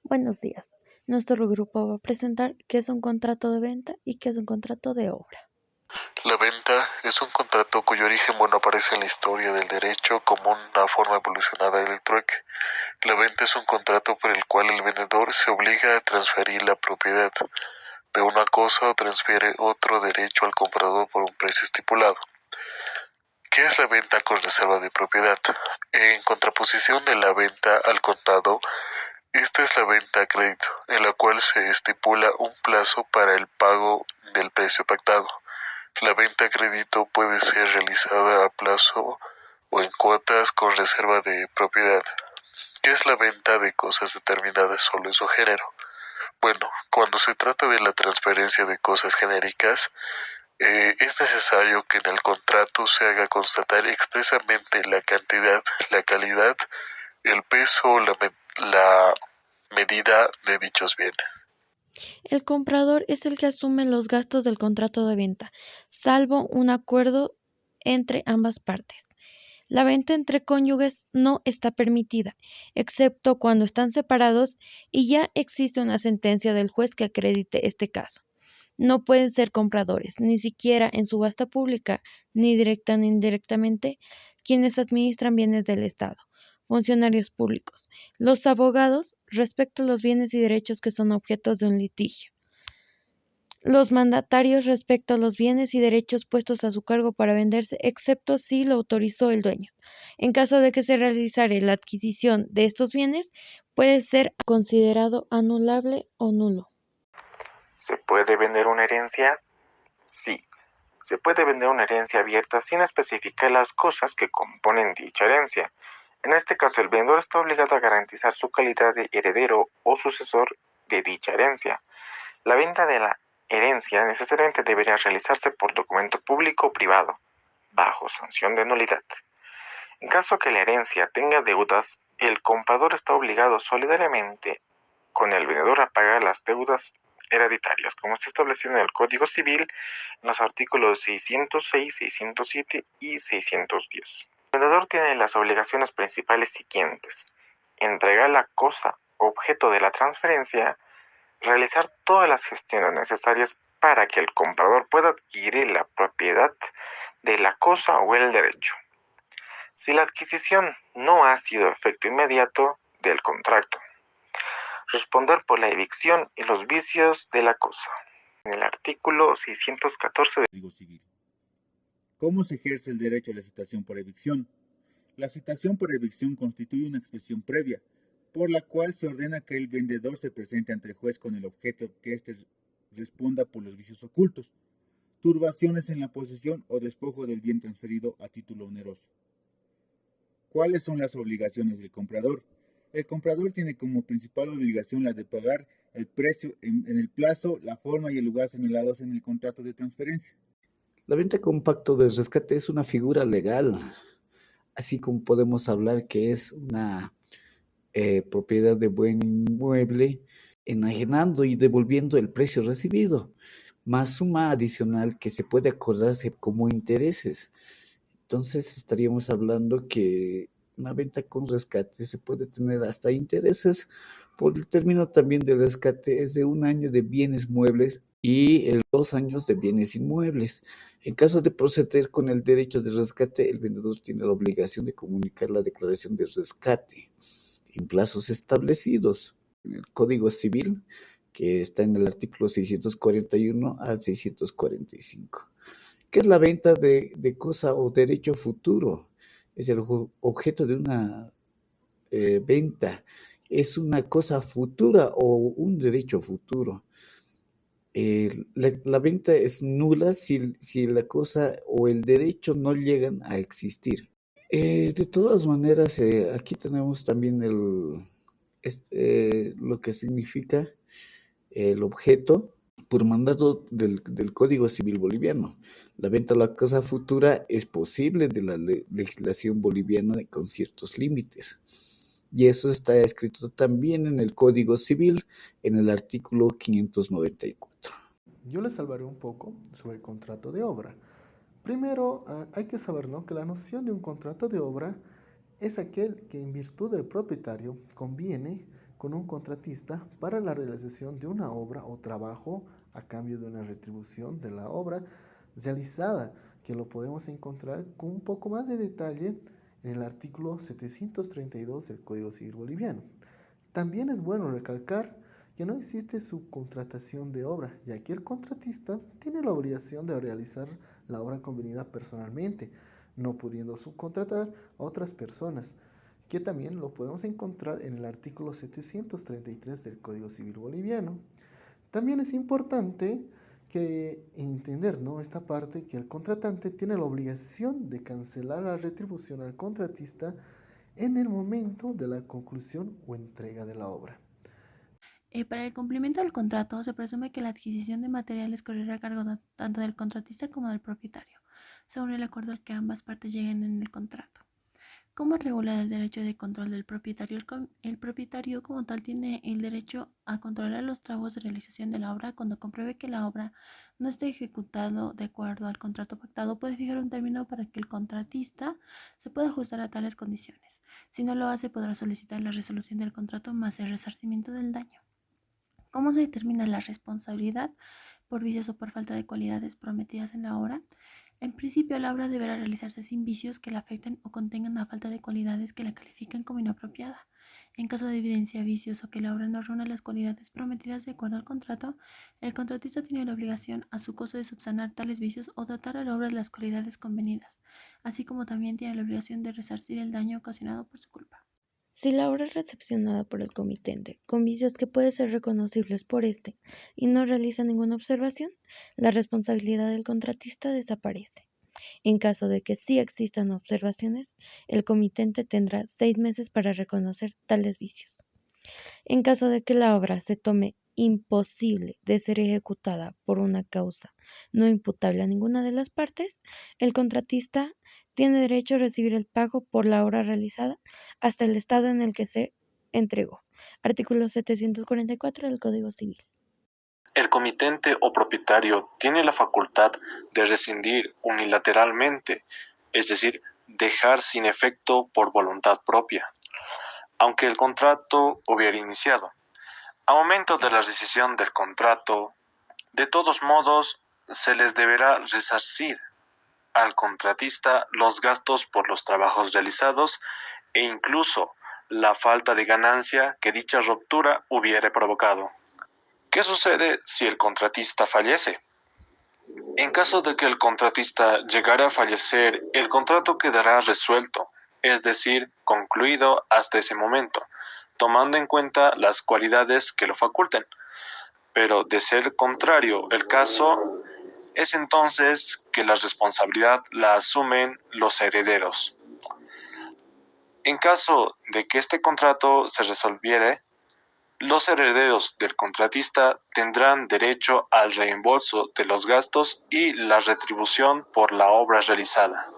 Buenos días. Nuestro grupo va a presentar qué es un contrato de venta y qué es un contrato de obra. La venta es un contrato cuyo origen aparece en la historia del derecho como una forma evolucionada del trueque. La venta es un contrato por el cual el vendedor se obliga a transferir la propiedad de una cosa o transfiere otro derecho al comprador por un precio estipulado. ¿Qué es la venta con reserva de propiedad? En contraposición de la venta al contado, esta es la venta a crédito, en la cual se estipula un plazo para el pago del precio pactado. La venta a crédito puede ser realizada a plazo o en cuotas con reserva de propiedad. ¿Qué es la venta de cosas determinadas solo en su género? Bueno, cuando se trata de la transferencia de cosas genéricas, es necesario que en el contrato se haga constatar expresamente la cantidad, la calidad, el peso o la medida de dichos bienes. El comprador es el que asume los gastos del contrato de venta, salvo un acuerdo entre ambas partes. La venta entre cónyuges no está permitida, excepto cuando están separados y ya existe una sentencia del juez que acredite este caso. No pueden ser compradores, ni siquiera en subasta pública, ni directa ni indirectamente, quienes administran bienes del Estado, funcionarios públicos, los abogados respecto a los bienes y derechos que son objetos de un litigio, los mandatarios respecto a los bienes y derechos puestos a su cargo para venderse, excepto si lo autorizó el dueño. En caso de que se realizare la adquisición de estos bienes, puede ser considerado anulable o nulo. ¿Se puede vender una herencia? Sí, se puede vender una herencia abierta sin especificar las cosas que componen dicha herencia. En este caso, el vendedor está obligado a garantizar su calidad de heredero o sucesor de dicha herencia. La venta de la herencia necesariamente debería realizarse por documento público o privado, bajo sanción de nulidad. En caso que la herencia tenga deudas, el comprador está obligado solidariamente con el vendedor a pagar las deudas hereditarias, como está establecido en el Código Civil en los artículos 606, 607 y 610. El vendedor tiene las obligaciones principales siguientes: entregar la cosa objeto de la transferencia, realizar todas las gestiones necesarias para que el comprador pueda adquirir la propiedad de la cosa o el derecho. Si la adquisición no ha sido efecto inmediato del contrato, responder por la evicción y los vicios de la cosa. En el artículo 614 del Código Civil. ¿Cómo se ejerce el derecho a la citación por evicción? La citación por evicción constituye una expresión previa, por la cual se ordena que el vendedor se presente ante el juez con el objeto que éste responda por los vicios ocultos, turbaciones en la posesión o despojo del bien transferido a título oneroso. ¿Cuáles son las obligaciones del comprador? El comprador tiene como principal obligación la de pagar el precio en el plazo, la forma y el lugar señalados en el contrato de transferencia. La venta con pacto de rescate es una figura legal, así como podemos hablar que es una propiedad de buen inmueble, enajenando y devolviendo el precio recibido, más suma adicional que se puede acordarse como intereses. Entonces estaríamos hablando que una venta con rescate se puede tener hasta intereses, por el término también de rescate es de 1 año de bienes muebles y 2 años de bienes inmuebles. En caso de proceder con el derecho de rescate, el vendedor tiene la obligación de comunicar la declaración de rescate en plazos establecidos en el Código Civil, que está en el artículo 641 al 645. ¿Qué es la venta de cosa o derecho futuro? Es el objeto de una venta. Es una cosa futura o un derecho futuro. La venta es nula si la cosa o el derecho no llegan a existir. De todas maneras, aquí tenemos también lo que significa el objeto por mandato del Código Civil boliviano. La venta de la cosa futura es posible de la legislación boliviana con ciertos límites. Y eso está escrito también en el Código Civil, en el artículo 594. Yo les hablaré un poco sobre el contrato de obra. Primero, hay que saber, ¿no?, que la noción de un contrato de obra es aquel que en virtud del propietario conviene con un contratista para la realización de una obra o trabajo a cambio de una retribución de la obra realizada, que lo podemos encontrar con un poco más de detalle en el artículo 732 del Código Civil Boliviano. También es bueno recalcar que no existe subcontratación de obra, ya que el contratista tiene la obligación de realizar la obra convenida personalmente, no pudiendo subcontratar a otras personas, que también lo podemos encontrar en el artículo 733 del Código Civil Boliviano. También es importante que entender, ¿no?, esta parte, que el contratante tiene la obligación de cancelar la retribución al contratista en el momento de la conclusión o entrega de la obra. Para el cumplimiento del contrato, se presume que la adquisición de materiales correrá a cargo tanto del contratista como del propietario, según el acuerdo al que ambas partes lleguen en el contrato. ¿Cómo regula el derecho de control del propietario? El propietario como tal tiene el derecho a controlar los trabajos de realización de la obra. Cuando compruebe que la obra no esté ejecutado de acuerdo al contrato pactado, puede fijar un término para que el contratista se pueda ajustar a tales condiciones. Si no lo hace, podrá solicitar la resolución del contrato más el resarcimiento del daño. ¿Cómo se determina la responsabilidad por vicios o por falta de cualidades prometidas en la obra? En principio, la obra deberá realizarse sin vicios que la afecten o contengan una falta de cualidades que la califiquen como inapropiada. En caso de evidencia vicios o que la obra no reúna las cualidades prometidas de acuerdo al contrato, el contratista tiene la obligación a su costo de subsanar tales vicios o dotar a la obra de las cualidades convenidas, así como también tiene la obligación de resarcir el daño ocasionado por su culpa. Si la obra es recepcionada por el comitente con vicios que pueden ser reconocibles por éste y no realiza ninguna observación, la responsabilidad del contratista desaparece. En caso de que sí existan observaciones, el comitente tendrá 6 meses para reconocer tales vicios. En caso de que la obra se tome imposible de ser ejecutada por una causa no imputable a ninguna de las partes, el contratista tiene derecho a recibir el pago por la obra realizada hasta el estado en el que se entregó. Artículo 744 del Código Civil. El comitente o propietario tiene la facultad de rescindir unilateralmente, es decir, dejar sin efecto por voluntad propia, aunque el contrato hubiera iniciado. A momento de la rescisión del contrato, de todos modos, se les deberá resarcir al contratista los gastos por los trabajos realizados e incluso la falta de ganancia que dicha ruptura hubiere provocado. ¿Qué sucede si el contratista fallece? En caso de que el contratista llegara a fallecer, el contrato quedará resuelto, es decir, concluido hasta ese momento, tomando en cuenta las cualidades que lo faculten. Pero de ser contrario el caso, es entonces que la responsabilidad la asumen los herederos. En caso de que este contrato se resolviere, los herederos del contratista tendrán derecho al reembolso de los gastos y la retribución por la obra realizada.